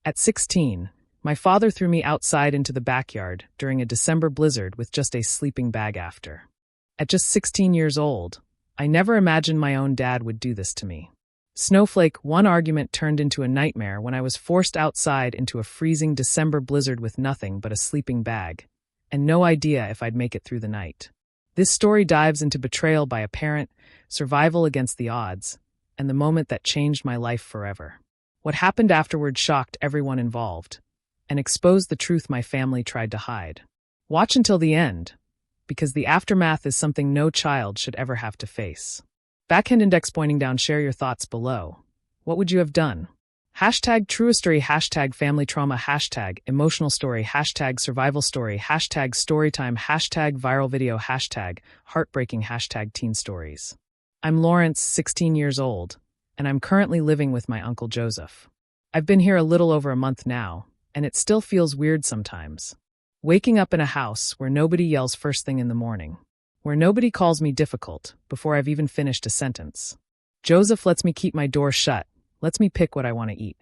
At 16, my father threw me outside into the backyard during a December blizzard with just a sleeping bag after. At just 16 years old, I never imagined my own dad would do this to me. Snowflake, one argument turned into a nightmare when I was forced outside into a freezing December blizzard with nothing but a sleeping bag, and no idea if I'd make it through the night. This story dives into betrayal by a parent, survival against the odds, and the moment that changed my life forever. What happened afterward shocked everyone involved, and exposed the truth my family tried to hide. Watch until the end, because the aftermath is something no child should ever have to face. Backhand index pointing down, share your thoughts below. What would you have done? Hashtag true story, hashtag family trauma, hashtag emotional story, hashtag survival story, hashtag storytime, hashtag viral video, hashtag heartbreaking, hashtag teen stories. I'm Lawrence, 16 years old, and I'm currently living with my Uncle Joseph. I've been here a little over a month now, and it still feels weird sometimes. Waking up in a house where nobody yells first thing in the morning, where nobody calls me difficult before I've even finished a sentence. Joseph lets me keep my door shut, lets me pick what I want to eat.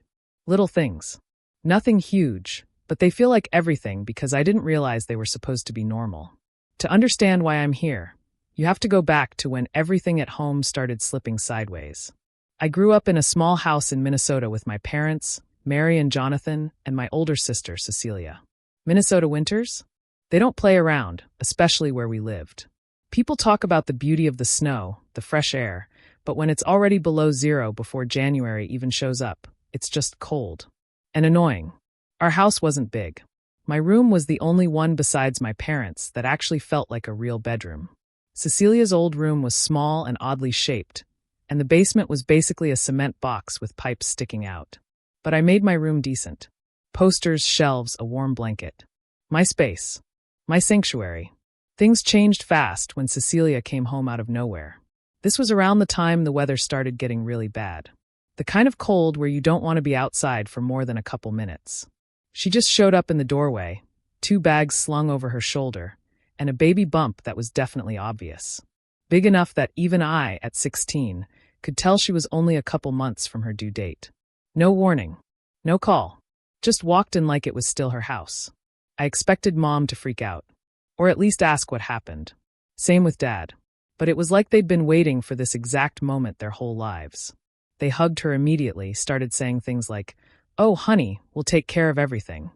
Little things. Nothing huge, but they feel like everything because I didn't realize they were supposed to be normal. To understand why I'm here, you have to go back to when everything at home started slipping sideways. I grew up in a small house in Minnesota with my parents, Mary and Jonathan, and my older sister, Cecilia. Minnesota winters? They don't play around, especially where we lived. People talk about the beauty of the snow, the fresh air, but when it's already below zero before January even shows up, it's just cold. And annoying. Our house wasn't big. My room was the only one besides my parents' that actually felt like a real bedroom. Cecilia's old room was small and oddly shaped, and the basement was basically a cement box with pipes sticking out. But I made my room decent. Posters, shelves, a warm blanket. My space. My sanctuary. Things changed fast when Cecilia came home out of nowhere. This was around the time the weather started getting really bad. The kind of cold where you don't want to be outside for more than a couple minutes. She just showed up in the doorway, 2 bags slung over her shoulder, and a baby bump that was definitely obvious. Big enough that even I, at 16, could tell she was only a couple months from her due date. No warning. No call. Just walked in like it was still her house. I expected Mom to freak out. Or at least ask what happened. Same with Dad. But it was like they'd been waiting for this exact moment their whole lives. They hugged her immediately, started saying things like, "Oh, honey, we'll take care of everything."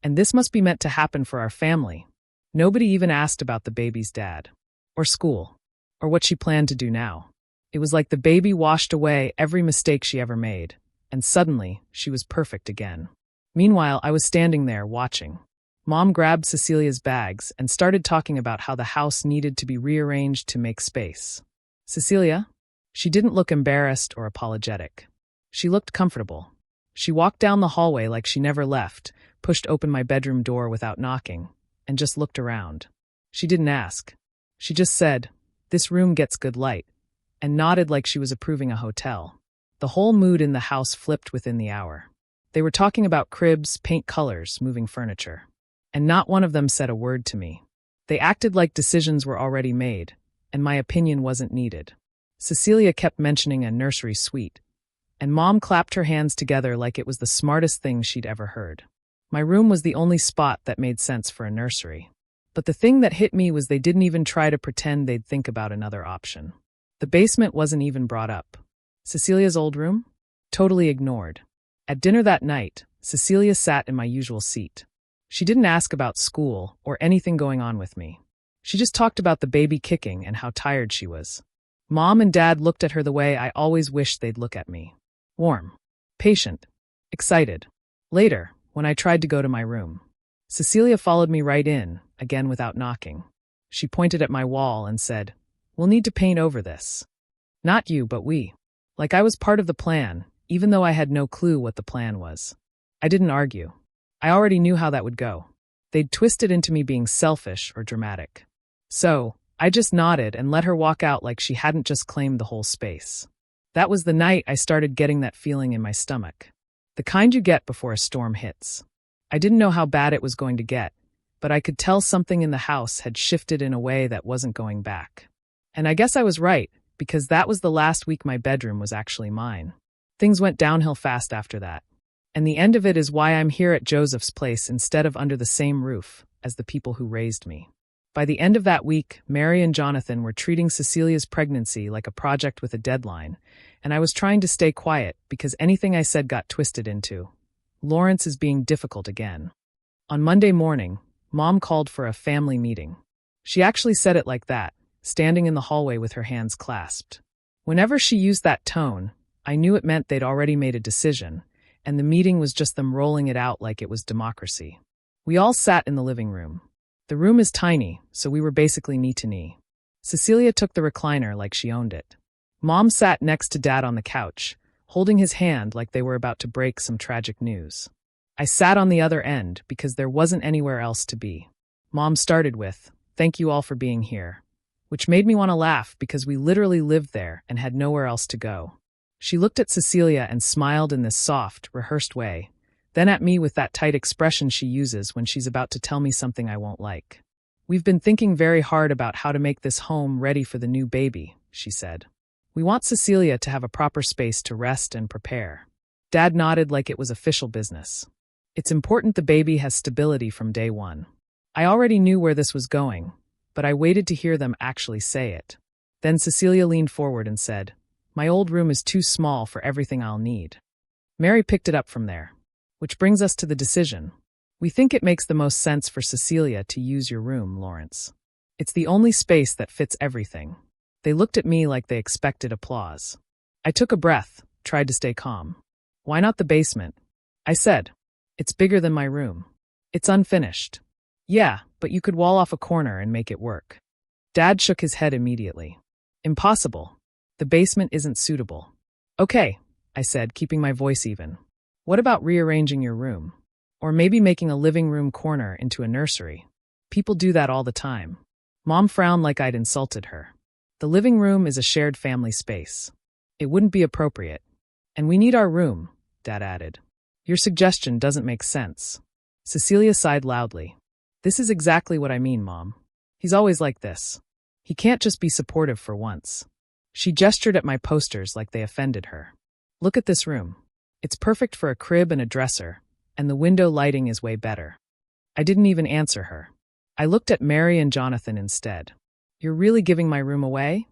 And this must be meant to happen for our family. Nobody even asked about the baby's dad. Or school. Or what she planned to do now. It was like the baby washed away every mistake she ever made. And suddenly, she was perfect again. Meanwhile, I was standing there, watching. Mom grabbed Cecilia's bags and started talking about how the house needed to be rearranged to make space. Cecilia? She didn't look embarrassed or apologetic. She looked comfortable. She walked down the hallway like she never left, pushed open my bedroom door without knocking, and just looked around. She didn't ask. She just said, "This room gets good light," and nodded like she was approving a hotel. The whole mood in the house flipped within the hour. They were talking about cribs, paint colors, moving furniture. And not one of them said a word to me. They acted like decisions were already made, and my opinion wasn't needed. Cecilia kept mentioning a nursery suite, and Mom clapped her hands together like it was the smartest thing she'd ever heard. My room was the only spot that made sense for a nursery. But the thing that hit me was they didn't even try to pretend they'd think about another option. The basement wasn't even brought up. Cecilia's old room? Totally ignored. At dinner that night, Cecilia sat in my usual seat. She didn't ask about school or anything going on with me. She just talked about the baby kicking and how tired she was. Mom and Dad looked at her the way I always wished they'd look at me. Warm. Patient. Excited. Later, when I tried to go to my room, Cecilia followed me right in, again without knocking. She pointed at my wall and said, "We'll need to paint over this. Not you, but we." Like I was part of the plan, even though I had no clue what the plan was. I didn't argue. I already knew how that would go. They'd twist it into me being selfish or dramatic. So, I just nodded and let her walk out like she hadn't just claimed the whole space. That was the night I started getting that feeling in my stomach. The kind you get before a storm hits. I didn't know how bad it was going to get, but I could tell something in the house had shifted in a way that wasn't going back. And I guess I was right, because that was the last week my bedroom was actually mine. Things went downhill fast after that. And the end of it is why I'm here at Joseph's place instead of under the same roof as the people who raised me. By the end of that week, Mary and Jonathan were treating Cecilia's pregnancy like a project with a deadline, and I was trying to stay quiet because anything I said got twisted into, "Lawrence is being difficult again." On Monday morning, Mom called for a family meeting. She actually said it like that, standing in the hallway with her hands clasped. Whenever she used that tone, I knew it meant they'd already made a decision, and the meeting was just them rolling it out like it was democracy. We all sat in the living room. The room is tiny, so we were basically knee to knee. Cecilia took the recliner like she owned it. Mom sat next to Dad on the couch, holding his hand like they were about to break some tragic news. I sat on the other end because there wasn't anywhere else to be. Mom started with, "Thank you all for being here," which made me want to laugh because we literally lived there and had nowhere else to go. She looked at Cecilia and smiled in this soft, rehearsed way, then at me with that tight expression she uses when she's about to tell me something I won't like. "We've been thinking very hard about how to make this home ready for the new baby," she said. "We want Cecilia to have a proper space to rest and prepare." Dad nodded like it was official business. "It's important the baby has stability from day one." I already knew where this was going, but I waited to hear them actually say it. Then Cecilia leaned forward and said, "My old room is too small for everything I'll need." Mary picked it up from there. "Which brings us to the decision. We think it makes the most sense for Cecilia to use your room, Lawrence. It's the only space that fits everything." They looked at me like they expected applause. I took a breath, tried to stay calm. "Why not the basement?" I said. "It's bigger than my room. It's unfinished." "Yeah, but you could wall off a corner and make it work." Dad shook his head immediately. "Impossible. The basement isn't suitable." "Okay," I said, keeping my voice even. "What about rearranging your room? Or maybe making a living room corner into a nursery? People do that all the time." Mom frowned like I'd insulted her. "The living room is a shared family space. It wouldn't be appropriate. And we need our room," Dad added. "Your suggestion doesn't make sense." Cecilia sighed loudly. "This is exactly what I mean, Mom. He's always like this. He can't just be supportive for once." She gestured at my posters like they offended her. "Look at this room. It's perfect for a crib and a dresser, and the window lighting is way better." I didn't even answer her. I looked at Mary and Jonathan instead. "You're really giving my room away?"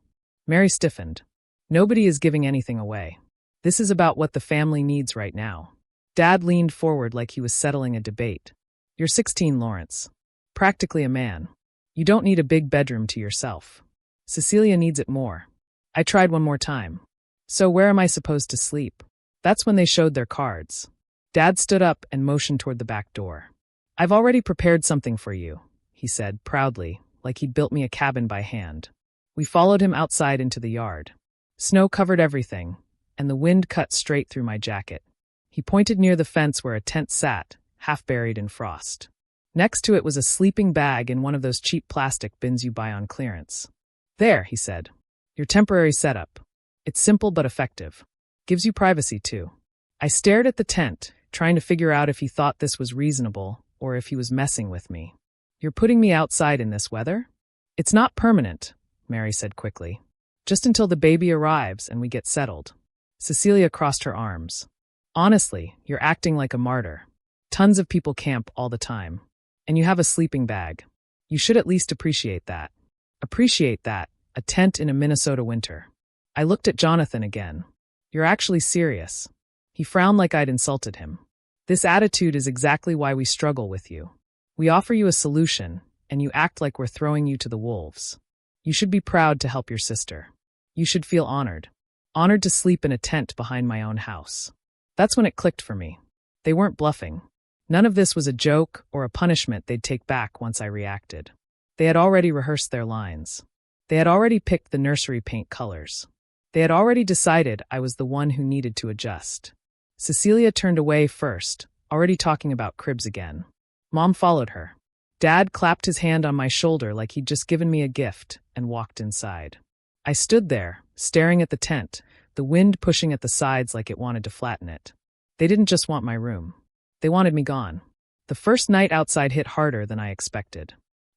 Mary stiffened. "Nobody is giving anything away. This is about what the family needs right now." Dad leaned forward like he was settling a debate. "You're 16, Lawrence. Practically a man. You don't need a big bedroom to yourself. Cecilia needs it more." I tried one more time. "So where am I supposed to sleep?" That's when they showed their cards. Dad stood up and motioned toward the back door. "I've already prepared something for you," he said proudly, like he'd built me a cabin by hand. We followed him outside into the yard. Snow covered everything, and the wind cut straight through my jacket. He pointed near the fence where a tent sat, half buried in frost. Next to it was a sleeping bag in one of those cheap plastic bins you buy on clearance. "There," he said. "Your temporary setup. It's simple but effective. Gives you privacy, too." I stared at the tent, trying to figure out if he thought this was reasonable or if he was messing with me. "You're putting me outside in this weather?" "It's not permanent," Mary said quickly. "Just until the baby arrives and we get settled." Cecilia crossed her arms. "Honestly, you're acting like a martyr. Tons of people camp all the time. And you have a sleeping bag. You should at least appreciate that." Appreciate that, a tent in a Minnesota winter. I looked at Jonathan again. "You're actually serious." He frowned like I'd insulted him. "This attitude is exactly why we struggle with you. We offer you a solution, and you act like we're throwing you to the wolves. You should be proud to help your sister. You should feel honored. Honored to sleep in a tent behind my own house." That's when it clicked for me. They weren't bluffing. None of this was a joke or a punishment they'd take back once I reacted. They had already rehearsed their lines. They had already picked the nursery paint colors. They had already decided I was the one who needed to adjust. Cecilia turned away first, already talking about cribs again. Mom followed her. Dad clapped his hand on my shoulder like he'd just given me a gift and walked inside. I stood there, staring at the tent, the wind pushing at the sides like it wanted to flatten it. They didn't just want my room. They wanted me gone. The first night outside hit harder than I expected.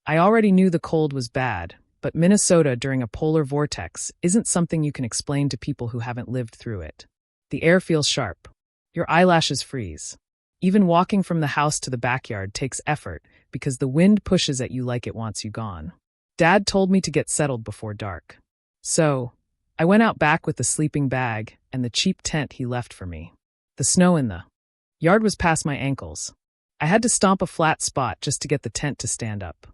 I already knew the cold was bad, but Minnesota during a polar vortex isn't something you can explain to people who haven't lived through it. The air feels sharp. Your eyelashes freeze. Even walking from the house to the backyard takes effort because the wind pushes at you like it wants you gone. Dad told me to get settled before dark. So, I went out back with the sleeping bag and the cheap tent he left for me. The snow in the yard was past my ankles. I had to stomp a flat spot just to get the tent to stand up.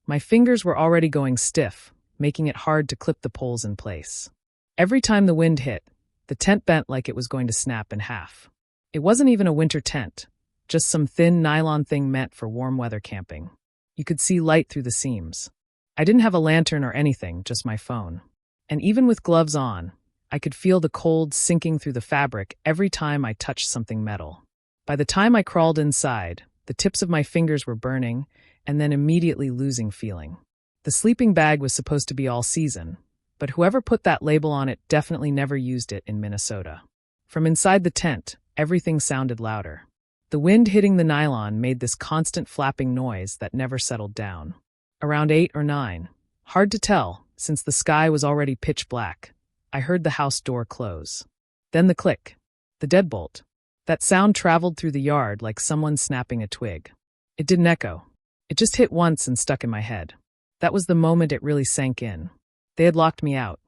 My fingers were already going stiff, making it hard to clip the poles in place. Every time the wind hit, the tent bent like it was going to snap in half. It wasn't even a winter tent, just some thin nylon thing meant for warm weather camping. You could see light through the seams. I didn't have a lantern or anything, just my phone. And even with gloves on, I could feel the cold sinking through the fabric every time I touched something metal. By the time I crawled inside, the tips of my fingers were burning and then immediately losing feeling. The sleeping bag was supposed to be all season, but whoever put that label on it definitely never used it in Minnesota. From inside the tent, everything sounded louder. The wind hitting the nylon made this constant flapping noise that never settled down. Around 8 or 9, hard to tell since the sky was already pitch black, I heard the house door close. Then the click. The deadbolt. That sound traveled through the yard like someone snapping a twig. It didn't echo. It just hit once and stuck in my head. That was the moment it really sank in. They had locked me out.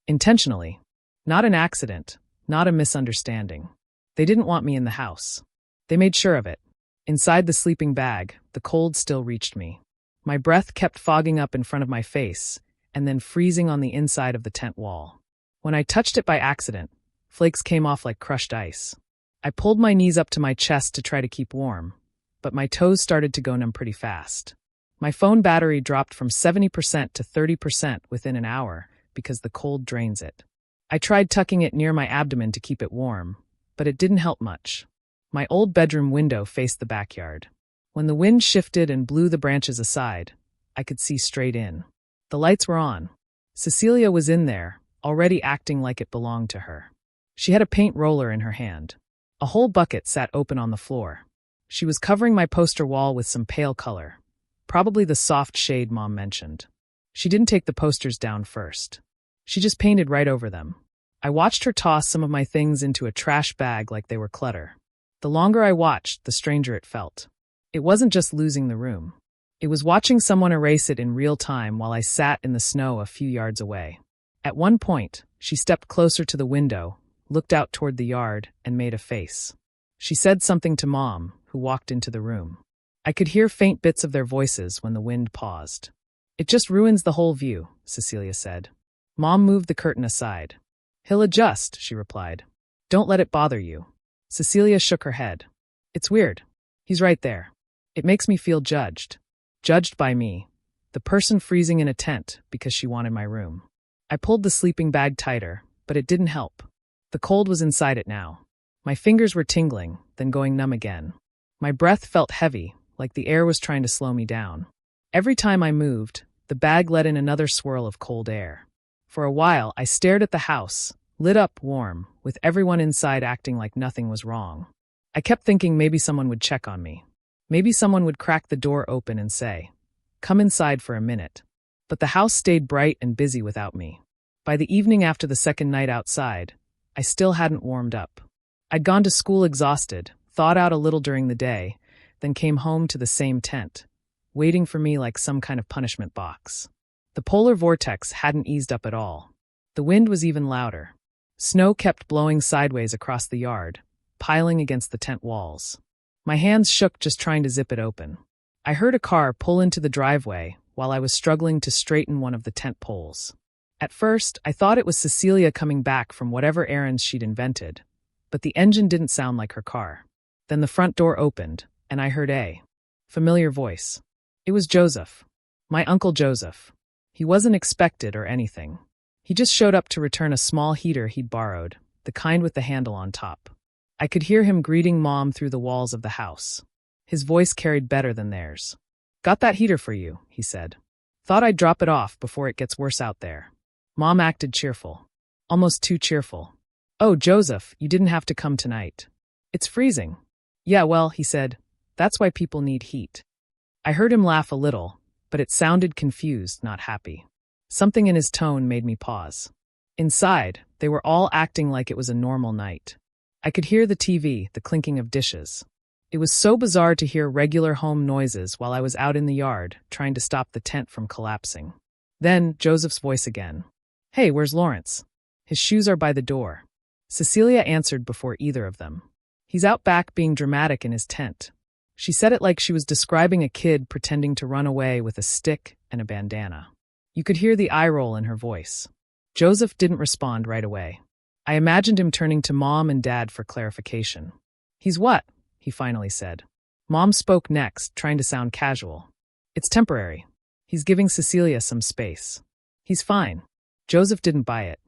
Intentionally. Not an accident. Not a misunderstanding. They didn't want me in the house. They made sure of it. Inside the sleeping bag, the cold still reached me. My breath kept fogging up in front of my face, and then freezing on the inside of the tent wall. When I touched it by accident, flakes came off like crushed ice. I pulled my knees up to my chest to try to keep warm, but my toes started to go numb pretty fast. My phone battery dropped from 70% to 30% within an hour because the cold drains it. I tried tucking it near my abdomen to keep it warm, but it didn't help much. My old bedroom window faced the backyard. When the wind shifted and blew the branches aside, I could see straight in. The lights were on. Cecilia was in there, already acting like it belonged to her. She had a paint roller in her hand. A whole bucket sat open on the floor. She was covering my poster wall with some pale color, probably the soft shade Mom mentioned. She didn't take the posters down first. She just painted right over them. I watched her toss some of my things into a trash bag like they were clutter. The longer I watched, the stranger it felt. It wasn't just losing the room. It was watching someone erase it in real time while I sat in the snow a few yards away. At one point, she stepped closer to the window, looked out toward the yard, and made a face. She said something to Mom, who walked into the room. I could hear faint bits of their voices when the wind paused. "It just ruins the whole view," Cecilia said. Mom moved the curtain aside. "He'll adjust," she replied. "Don't let it bother you." Cecilia shook her head. "It's weird. He's right there. It makes me feel judged. Judged by me, the person freezing in a tent because she wanted my room." I pulled the sleeping bag tighter, but it didn't help. The cold was inside it now. My fingers were tingling, then going numb again. My breath felt heavy, like the air was trying to slow me down. Every time I moved, the bag let in another swirl of cold air. For a while, I stared at the house, lit up warm, with everyone inside acting like nothing was wrong. I kept thinking maybe someone would check on me. Maybe someone would crack the door open and say, "Come inside for a minute." But the house stayed bright and busy without me. By the evening after the second night outside, I still hadn't warmed up. I'd gone to school exhausted, thawed out a little during the day, then came home to the same tent, waiting for me like some kind of punishment box. The polar vortex hadn't eased up at all. The wind was even louder. Snow kept blowing sideways across the yard, piling against the tent walls. My hands shook just trying to zip it open. I heard a car pull into the driveway while I was struggling to straighten one of the tent poles. At first, I thought it was Cecilia coming back from whatever errands she'd invented, but the engine didn't sound like her car. Then the front door opened, and I heard a familiar voice. It was Joseph. My Uncle Joseph. He wasn't expected or anything. He just showed up to return a small heater he'd borrowed, the kind with the handle on top. I could hear him greeting Mom through the walls of the house. His voice carried better than theirs. "Got that heater for you," he said. "Thought I'd drop it off before it gets worse out there." Mom acted cheerful. Almost too cheerful. "Oh, Joseph, you didn't have to come tonight. It's freezing." "Yeah, well," he said, "that's why people need heat." I heard him laugh a little, but it sounded confused, not happy. Something in his tone made me pause. Inside, they were all acting like it was a normal night. I could hear the TV, the clinking of dishes. It was so bizarre to hear regular home noises while I was out in the yard, trying to stop the tent from collapsing. Then, Joseph's voice again. "Hey, where's Lawrence?" "His shoes are by the door." Cecilia answered before either of them. "He's out back being dramatic in his tent." She said it like she was describing a kid pretending to run away with a stick and a bandana. You could hear the eye roll in her voice. Joseph didn't respond right away. I imagined him turning to Mom and Dad for clarification. "He's what?" he finally said. Mom spoke next, trying to sound casual. "It's temporary. He's giving Cecilia some space. He's fine." Joseph didn't buy it.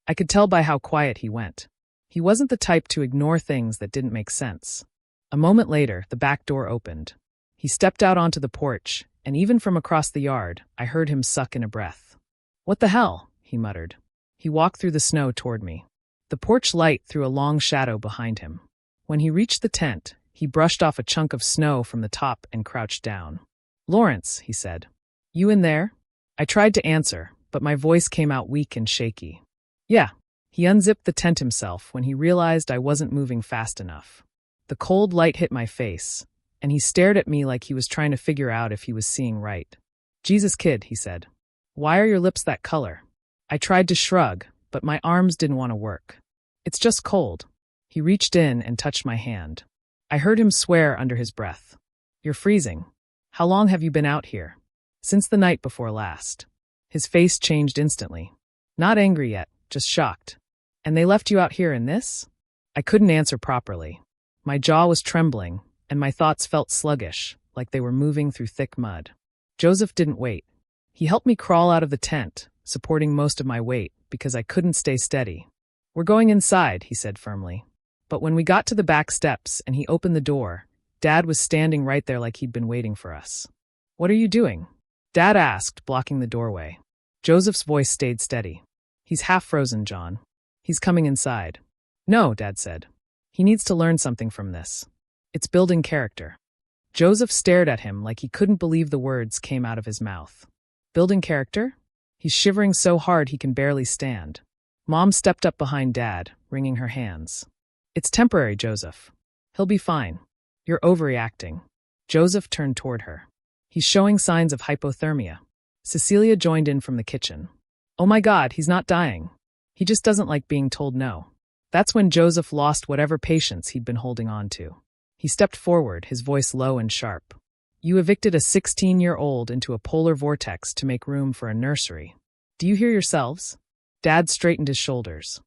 I could tell by how quiet he went. He wasn't the type to ignore things that didn't make sense. A moment later, the back door opened. He stepped out onto the porch, and even from across the yard, I heard him suck in a breath. "What the hell?" he muttered. He walked through the snow toward me. The porch light threw a long shadow behind him. When he reached the tent, he brushed off a chunk of snow from the top and crouched down. "Lawrence," he said. "You in there?" I tried to answer, but my voice came out weak and shaky. "Yeah." He unzipped the tent himself when he realized I wasn't moving fast enough. The cold light hit my face, and he stared at me like he was trying to figure out if he was seeing right. "Jesus, kid," he said. "Why are your lips that color?" I tried to shrug, but my arms didn't want to work. "It's just cold." He reached in and touched my hand. I heard him swear under his breath. "You're freezing. How long have you been out here?" "Since the night before last." His face changed instantly. Not angry yet, just shocked. "And they left you out here in this?" I couldn't answer properly. My jaw was trembling, and my thoughts felt sluggish, like they were moving through thick mud. Joseph didn't wait. He helped me crawl out of the tent, supporting most of my weight, because I couldn't stay steady. "We're going inside," he said firmly. But when we got to the back steps and he opened the door, Dad was standing right there like he'd been waiting for us. "What are you doing?" Dad asked, blocking the doorway. Joseph's voice stayed steady. "He's half frozen, John. He's coming inside." "No," Dad said. "He needs to learn something from this. It's building character." Joseph stared at him like he couldn't believe the words came out of his mouth. "Building character?" He's shivering so hard he can barely stand. Mom stepped up behind Dad, wringing her hands. "It's temporary, Joseph. He'll be fine. You're overreacting." Joseph turned toward her. "He's showing signs of hypothermia." Cecilia joined in from the kitchen. "Oh my God, he's not dying. He just doesn't like being told no." That's when Joseph lost whatever patience he'd been holding on to. He stepped forward, his voice low and sharp. "You evicted a 16-year-old into a polar vortex to make room for a nursery. Do you hear yourselves?" Dad straightened his shoulders.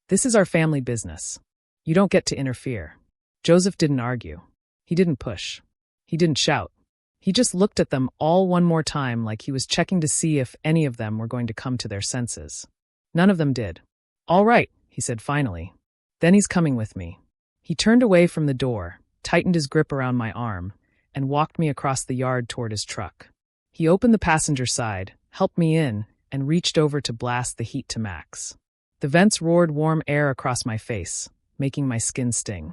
"This is our family business. You don't get to interfere." Joseph didn't argue. He didn't push. He didn't shout. He just looked at them all one more time like he was checking to see if any of them were going to come to their senses. None of them did. "All right," he said finally. "Then he's coming with me." He turned away from the door, tightened his grip around my arm, and walked me across the yard toward his truck. He opened the passenger side, helped me in, and reached over to blast the heat to max. The vents roared warm air across my face, making my skin sting.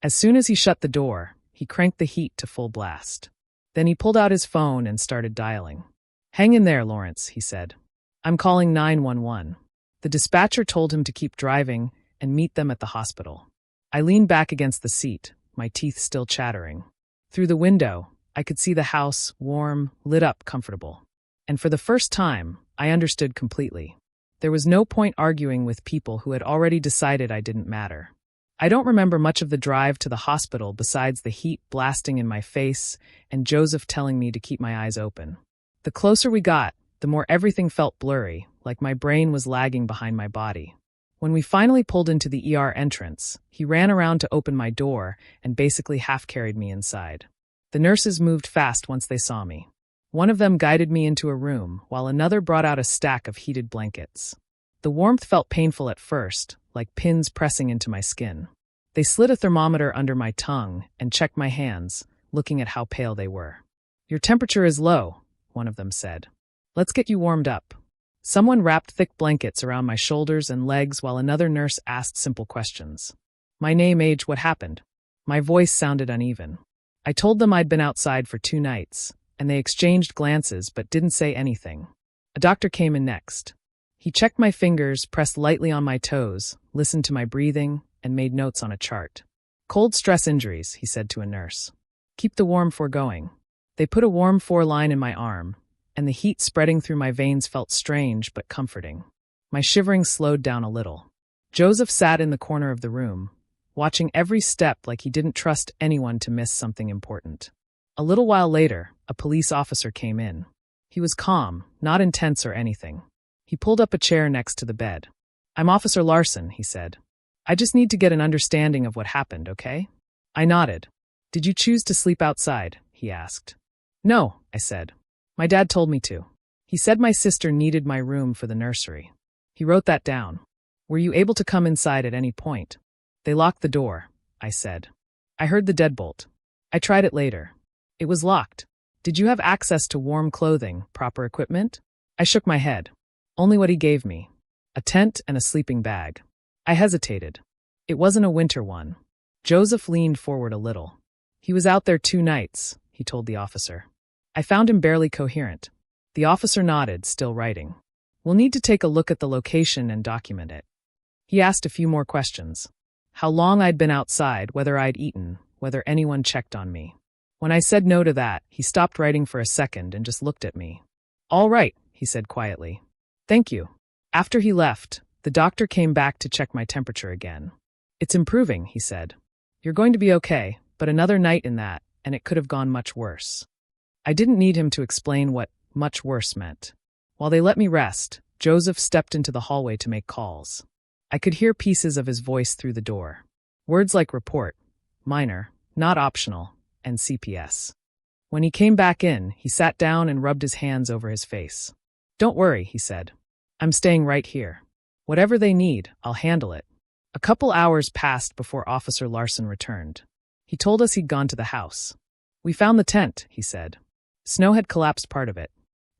As soon as he shut the door, he cranked the heat to full blast. Then he pulled out his phone and started dialing. "Hang in there, Lawrence," he said. "I'm calling 911. The dispatcher told him to keep driving and meet them at the hospital." I leaned back against the seat, my teeth still chattering. Through the window, I could see the house, warm, lit up, comfortable. And for the first time, I understood completely. There was no point arguing with people who had already decided I didn't matter. I don't remember much of the drive to the hospital besides the heat blasting in my face and Joseph telling me to keep my eyes open. The closer we got, the more everything felt blurry, like my brain was lagging behind my body. When we finally pulled into the ER entrance, he ran around to open my door and basically half-carried me inside. The nurses moved fast once they saw me. One of them guided me into a room, while another brought out a stack of heated blankets. The warmth felt painful at first, like pins pressing into my skin. They slid a thermometer under my tongue and checked my hands, looking at how pale they were. "Your temperature is low," one of them said. "Let's get you warmed up." Someone wrapped thick blankets around my shoulders and legs while another nurse asked simple questions. My name, age, what happened. My voice sounded uneven. I told them I'd been outside for 2 nights, and they exchanged glances but didn't say anything. A doctor came in next. He checked my fingers, pressed lightly on my toes, listened to my breathing, and made notes on a chart. Cold stress injuries, he said to a nurse. Keep the warm 4 going. They put a warm 4 line in my arm, and the heat spreading through my veins felt strange but comforting. My shivering slowed down a little. Joseph sat in the corner of the room, watching every step like he didn't trust anyone to miss something important. A little while later, a police officer came in. He was calm, not intense or anything. He pulled up a chair next to the bed. I'm Officer Larson, he said. I just need to get an understanding of what happened, okay? I nodded. Did you choose to sleep outside? He asked. No, I said. My dad told me to. He said my sister needed my room for the nursery. He wrote that down. Were you able to come inside at any point? They locked the door, I said. I heard the deadbolt. I tried it later. It was locked. Did you have access to warm clothing, proper equipment? I shook my head. Only what he gave me. A tent and a sleeping bag. I hesitated. It wasn't a winter one. Joseph leaned forward a little. He was out there 2 nights, he told the officer. I found him barely coherent. The officer nodded, still writing. We'll need to take a look at the location and document it. He asked a few more questions. How long I'd been outside, whether I'd eaten, whether anyone checked on me. When I said no to that, he stopped writing for a second and just looked at me. All right, he said quietly. Thank you. After he left, the doctor came back to check my temperature again. It's improving, he said. You're going to be okay, but another night in that, and it could have gone much worse. I didn't need him to explain what much worse meant. While they let me rest, Joseph stepped into the hallway to make calls. I could hear pieces of his voice through the door. Words like report, minor, not optional, and CPS. When he came back in, he sat down and rubbed his hands over his face. Don't worry, he said. I'm staying right here. Whatever they need, I'll handle it. A couple hours passed before Officer Larson returned. He told us he'd gone to the house. We found the tent, he said. Snow had collapsed part of it.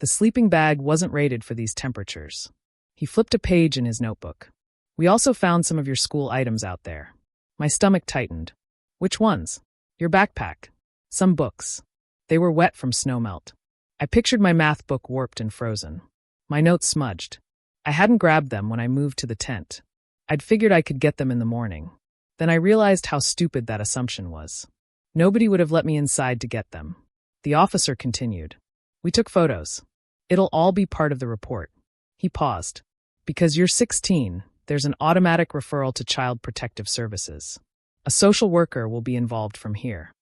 The sleeping bag wasn't rated for these temperatures. He flipped a page in his notebook. We also found some of your school items out there. My stomach tightened. Which ones? Your backpack. Some books. They were wet from snow melt. I pictured my math book warped and frozen. My notes smudged. I hadn't grabbed them when I moved to the tent. I'd figured I could get them in the morning. Then I realized how stupid that assumption was. Nobody would have let me inside to get them. The officer continued. We took photos. It'll all be part of the report. He paused. Because you're 16, there's an automatic referral to Child Protective Services. A social worker will be involved from here.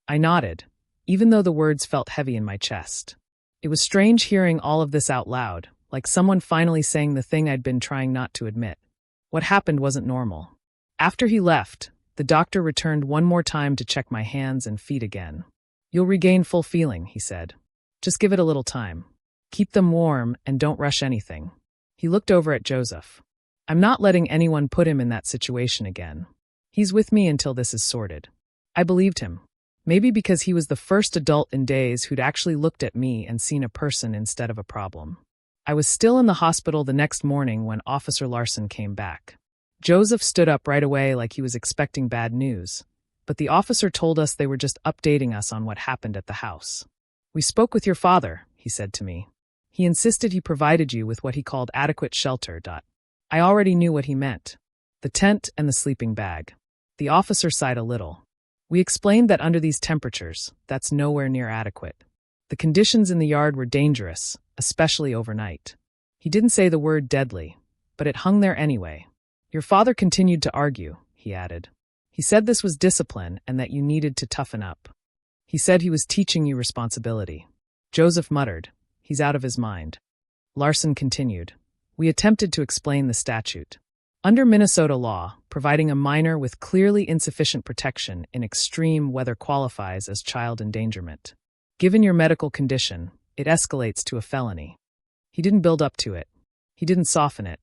I nodded, even though the words felt heavy in my chest. It was strange hearing all of this out loud, like someone finally saying the thing I'd been trying not to admit. What happened wasn't normal. After he left, the doctor returned one more time to check my hands and feet again. You'll regain full feeling, he said. Just give it a little time. Keep them warm and don't rush anything. He looked over at Joseph. I'm not letting anyone put him in that situation again. He's with me until this is sorted. I believed him. Maybe because he was the first adult in days who'd actually looked at me and seen a person instead of a problem. I was still in the hospital the next morning when Officer Larson came back. Joseph stood up right away like he was expecting bad news, but the officer told us they were just updating us on what happened at the house. We spoke with your father, he said to me. He insisted he provided you with what he called adequate shelter. I already knew what he meant. The tent and the sleeping bag. The officer sighed a little. We explained that under these temperatures, that's nowhere near adequate. The conditions in the yard were dangerous, especially overnight. He didn't say the word deadly, but it hung there anyway. Your father continued to argue, he added. He said this was discipline and that you needed to toughen up. He said he was teaching you responsibility. Joseph muttered, he's out of his mind. Larson continued. We attempted to explain the statute. Under Minnesota law, providing a minor with clearly insufficient protection in extreme weather qualifies as child endangerment. Given your medical condition, it escalates to a felony. He didn't build up to it. He didn't soften it.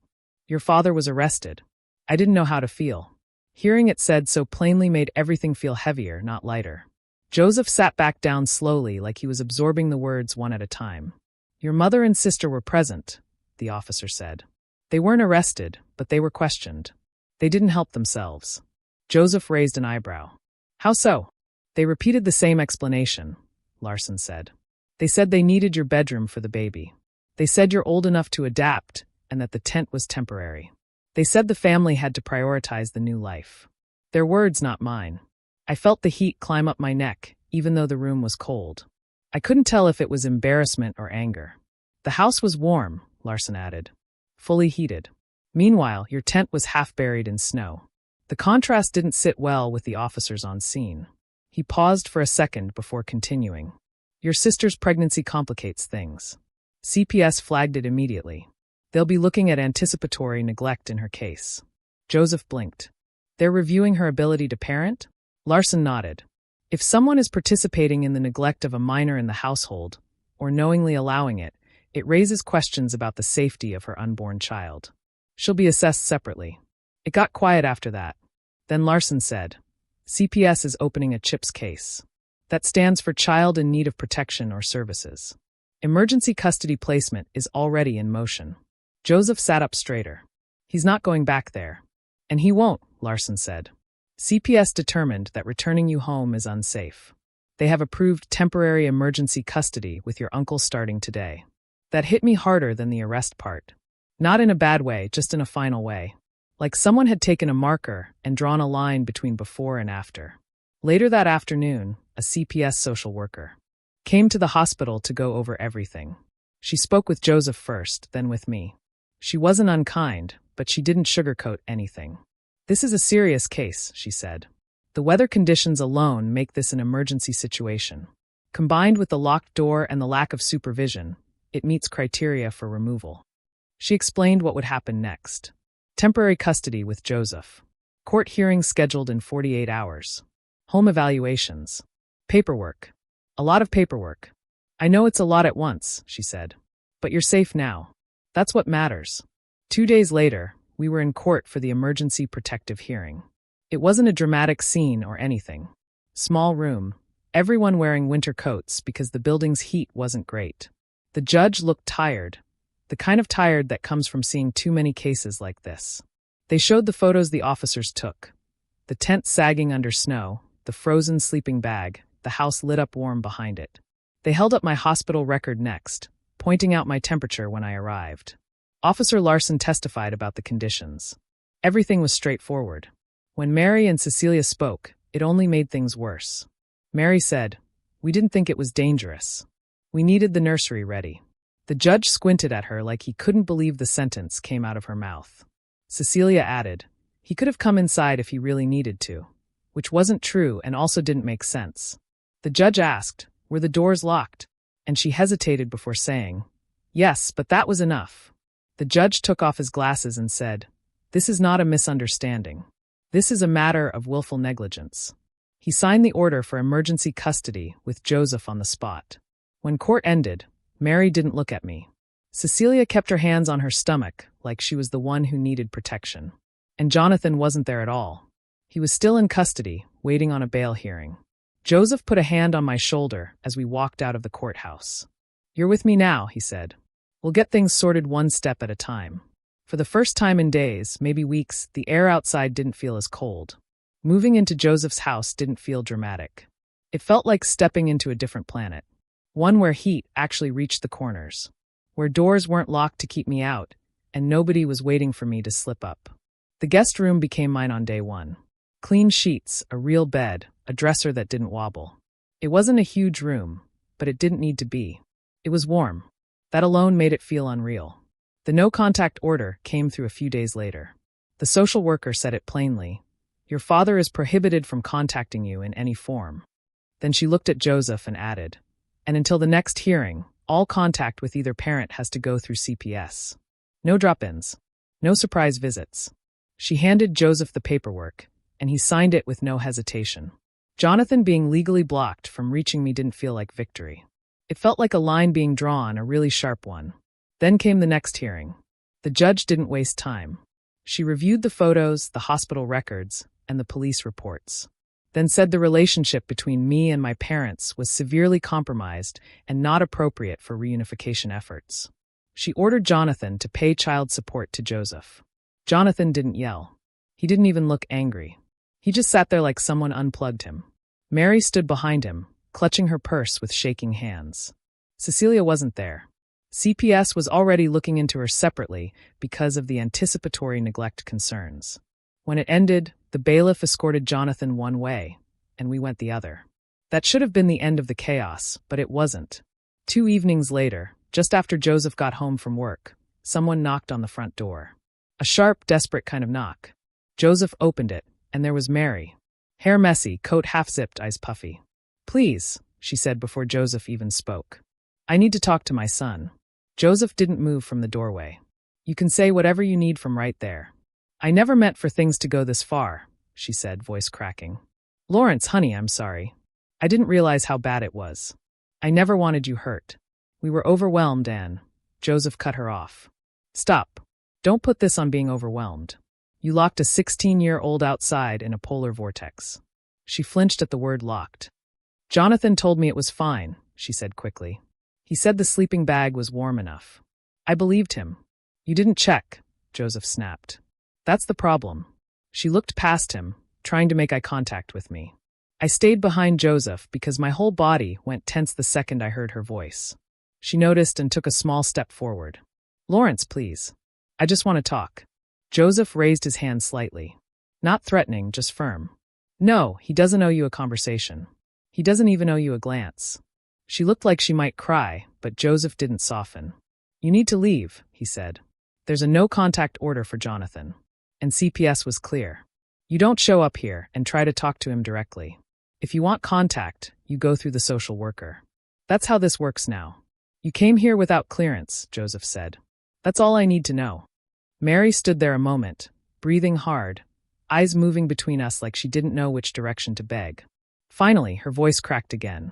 Your father was arrested. I didn't know how to feel. Hearing it said so plainly made everything feel heavier, not lighter. Joseph sat back down slowly like he was absorbing the words one at a time. Your mother and sister were present, the officer said. They weren't arrested, but they were questioned. They didn't help themselves. Joseph raised an eyebrow. How so? They repeated the same explanation, Larson said. They said they needed your bedroom for the baby. They said you're old enough to adapt and that the tent was temporary. They said the family had to prioritize the new life. Their words, not mine. I felt the heat climb up my neck, even though the room was cold. I couldn't tell if it was embarrassment or anger. The house was warm, Larson added. Fully heated. Meanwhile, your tent was half buried in snow. The contrast didn't sit well with the officers on scene. He paused for a second before continuing. Your sister's pregnancy complicates things. CPS flagged it immediately. They'll be looking at anticipatory neglect in her case. Joseph blinked. They're reviewing her ability to parent? Larson nodded. If someone is participating in the neglect of a minor in the household, or knowingly allowing it, it raises questions about the safety of her unborn child. She'll be assessed separately. It got quiet after that. Then Larson said, CPS is opening a CHIPS case. That stands for Child in Need of Protection or Services. Emergency custody placement is already in motion. Joseph sat up straighter. He's not going back there. And he won't, Larson said. CPS determined that returning you home is unsafe. They have approved temporary emergency custody with your uncle starting today. That hit me harder than the arrest part. Not in a bad way, just in a final way. Like someone had taken a marker and drawn a line between before and after. Later that afternoon, a CPS social worker came to the hospital to go over everything. She spoke with Joseph first, then with me. She wasn't unkind, but she didn't sugarcoat anything. This is a serious case, she said. The weather conditions alone make this an emergency situation. Combined with the locked door and the lack of supervision, it meets criteria for removal. She explained what would happen next. Temporary custody with Joseph. Court hearings scheduled in 48 hours. Home evaluations. Paperwork. A lot of paperwork. I know it's a lot at once, she said. But you're safe now. That's what matters. 2 days later, we were in court for the emergency protective hearing. It wasn't a dramatic scene or anything. Small room. Everyone wearing winter coats because the building's heat wasn't great. The judge looked tired. The kind of tired that comes from seeing too many cases like this. They showed the photos the officers took. The tent sagging under snow, the frozen sleeping bag, the house lit up warm behind it. They held up my hospital record next, pointing out my temperature when I arrived. Officer Larson testified about the conditions. Everything was straightforward. When Mary and Cecilia spoke, it only made things worse. Mary said, "We didn't think it was dangerous. We needed the nursery ready." The judge squinted at her like he couldn't believe the sentence came out of her mouth. Cecilia added, "He could have come inside if he really needed to," which wasn't true and also didn't make sense. The judge asked, "Were the doors locked?" And she hesitated before saying, "Yes, but that was enough." The judge took off his glasses and said, "This is not a misunderstanding. This is a matter of willful negligence." He signed the order for emergency custody with Joseph on the spot. When court ended, Mary didn't look at me. Cecilia kept her hands on her stomach like she was the one who needed protection. And Jonathan wasn't there at all. He was still in custody, waiting on a bail hearing. Joseph put a hand on my shoulder as we walked out of the courthouse. "You're with me now," he said. "We'll get things sorted one step at a time." For the first time in days, maybe weeks, the air outside didn't feel as cold. Moving into Joseph's house didn't feel dramatic. It felt like stepping into a different planet. One where heat actually reached the corners. Where doors weren't locked to keep me out, and nobody was waiting for me to slip up. The guest room became mine on day one. Clean sheets, a real bed, a dresser that didn't wobble. It wasn't a huge room, but it didn't need to be. It was warm. That alone made it feel unreal. The no-contact order came through a few days later. The social worker said it plainly. "Your father is prohibited from contacting you in any form." Then she looked at Joseph and added, "And until the next hearing, all contact with either parent has to go through CPS. No drop-ins. No surprise visits." She handed Joseph the paperwork, and he signed it with no hesitation. Jonathan being legally blocked from reaching me didn't feel like victory. It felt like a line being drawn, a really sharp one. Then came the next hearing. The judge didn't waste time. She reviewed the photos, the hospital records, and the police reports. Then said the relationship between me and my parents was severely compromised and not appropriate for reunification efforts. She ordered Jonathan to pay child support to Joseph. Jonathan didn't yell. He didn't even look angry. He just sat there like someone unplugged him. Mary stood behind him, clutching her purse with shaking hands. Cecilia wasn't there. CPS was already looking into her separately because of the anticipatory neglect concerns. When it ended, the bailiff escorted Jonathan one way, and we went the other. That should have been the end of the chaos, but it wasn't. 2 evenings later, just after Joseph got home from work, someone knocked on the front door. A sharp, desperate kind of knock. Joseph opened it, and there was Mary. Hair messy, coat half-zipped, eyes puffy. "Please," she said before Joseph even spoke. "I need to talk to my son." Joseph didn't move from the doorway. "You can say whatever you need from right there." "I never meant for things to go this far," she said, voice cracking. "Lawrence, honey, I'm sorry. I didn't realize how bad it was. I never wanted you hurt. We were overwhelmed, and—" Joseph cut her off. "Stop. Don't put this on being overwhelmed. You locked a 16-year-old outside in a polar vortex." She flinched at the word locked. "Jonathan told me it was fine," she said quickly. "He said the sleeping bag was warm enough. I believed him." "You didn't check," Joseph snapped. "That's the problem." She looked past him, trying to make eye contact with me. I stayed behind Joseph because my whole body went tense the second I heard her voice. She noticed and took a small step forward. "Lawrence, please. I just want to talk." Joseph raised his hand slightly. Not threatening, just firm. "No, he doesn't owe you a conversation. He doesn't even owe you a glance." She looked like she might cry, but Joseph didn't soften. "You need to leave," he said. "There's a no-contact order for Jonathan." And CPS was clear. "You don't show up here and try to talk to him directly. If you want contact, you go through the social worker. That's how this works now." "You came here without clearance," Joseph said. "That's all I need to know." Mary stood there a moment, breathing hard, eyes moving between us like she didn't know which direction to beg. Finally, her voice cracked again.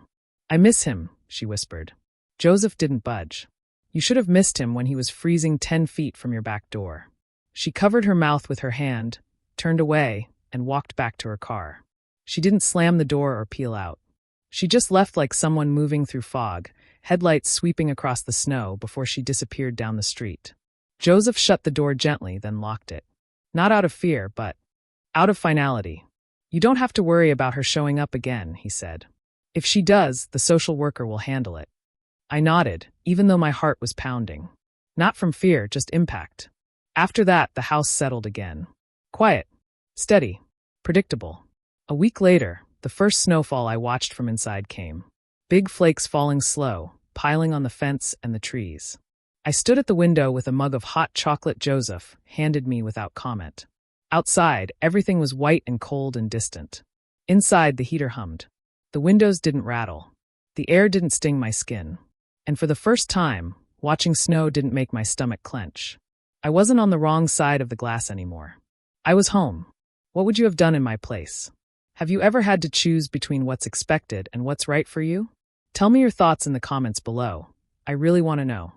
"I miss him," she whispered. Joseph didn't budge. "You should have missed him when he was freezing 10 feet from your back door." She covered her mouth with her hand, turned away, and walked back to her car. She didn't slam the door or peel out. She just left like someone moving through fog, headlights sweeping across the snow before she disappeared down the street. Joseph shut the door gently, then locked it. Not out of fear, but out of finality. "You don't have to worry about her showing up again," he said. "If she does, the social worker will handle it." I nodded, even though my heart was pounding. Not from fear, just impact. After that, the house settled again. Quiet, steady, predictable. A week later, the first snowfall I watched from inside came. Big flakes falling slow, piling on the fence and the trees. I stood at the window with a mug of hot chocolate Joseph handed me without comment. Outside, everything was white and cold and distant. Inside, the heater hummed. The windows didn't rattle. The air didn't sting my skin. And for the first time, watching snow didn't make my stomach clench. I wasn't on the wrong side of the glass anymore. I was home. What would you have done in my place? Have you ever had to choose between what's expected and what's right for you? Tell me your thoughts in the comments below. I really want to know.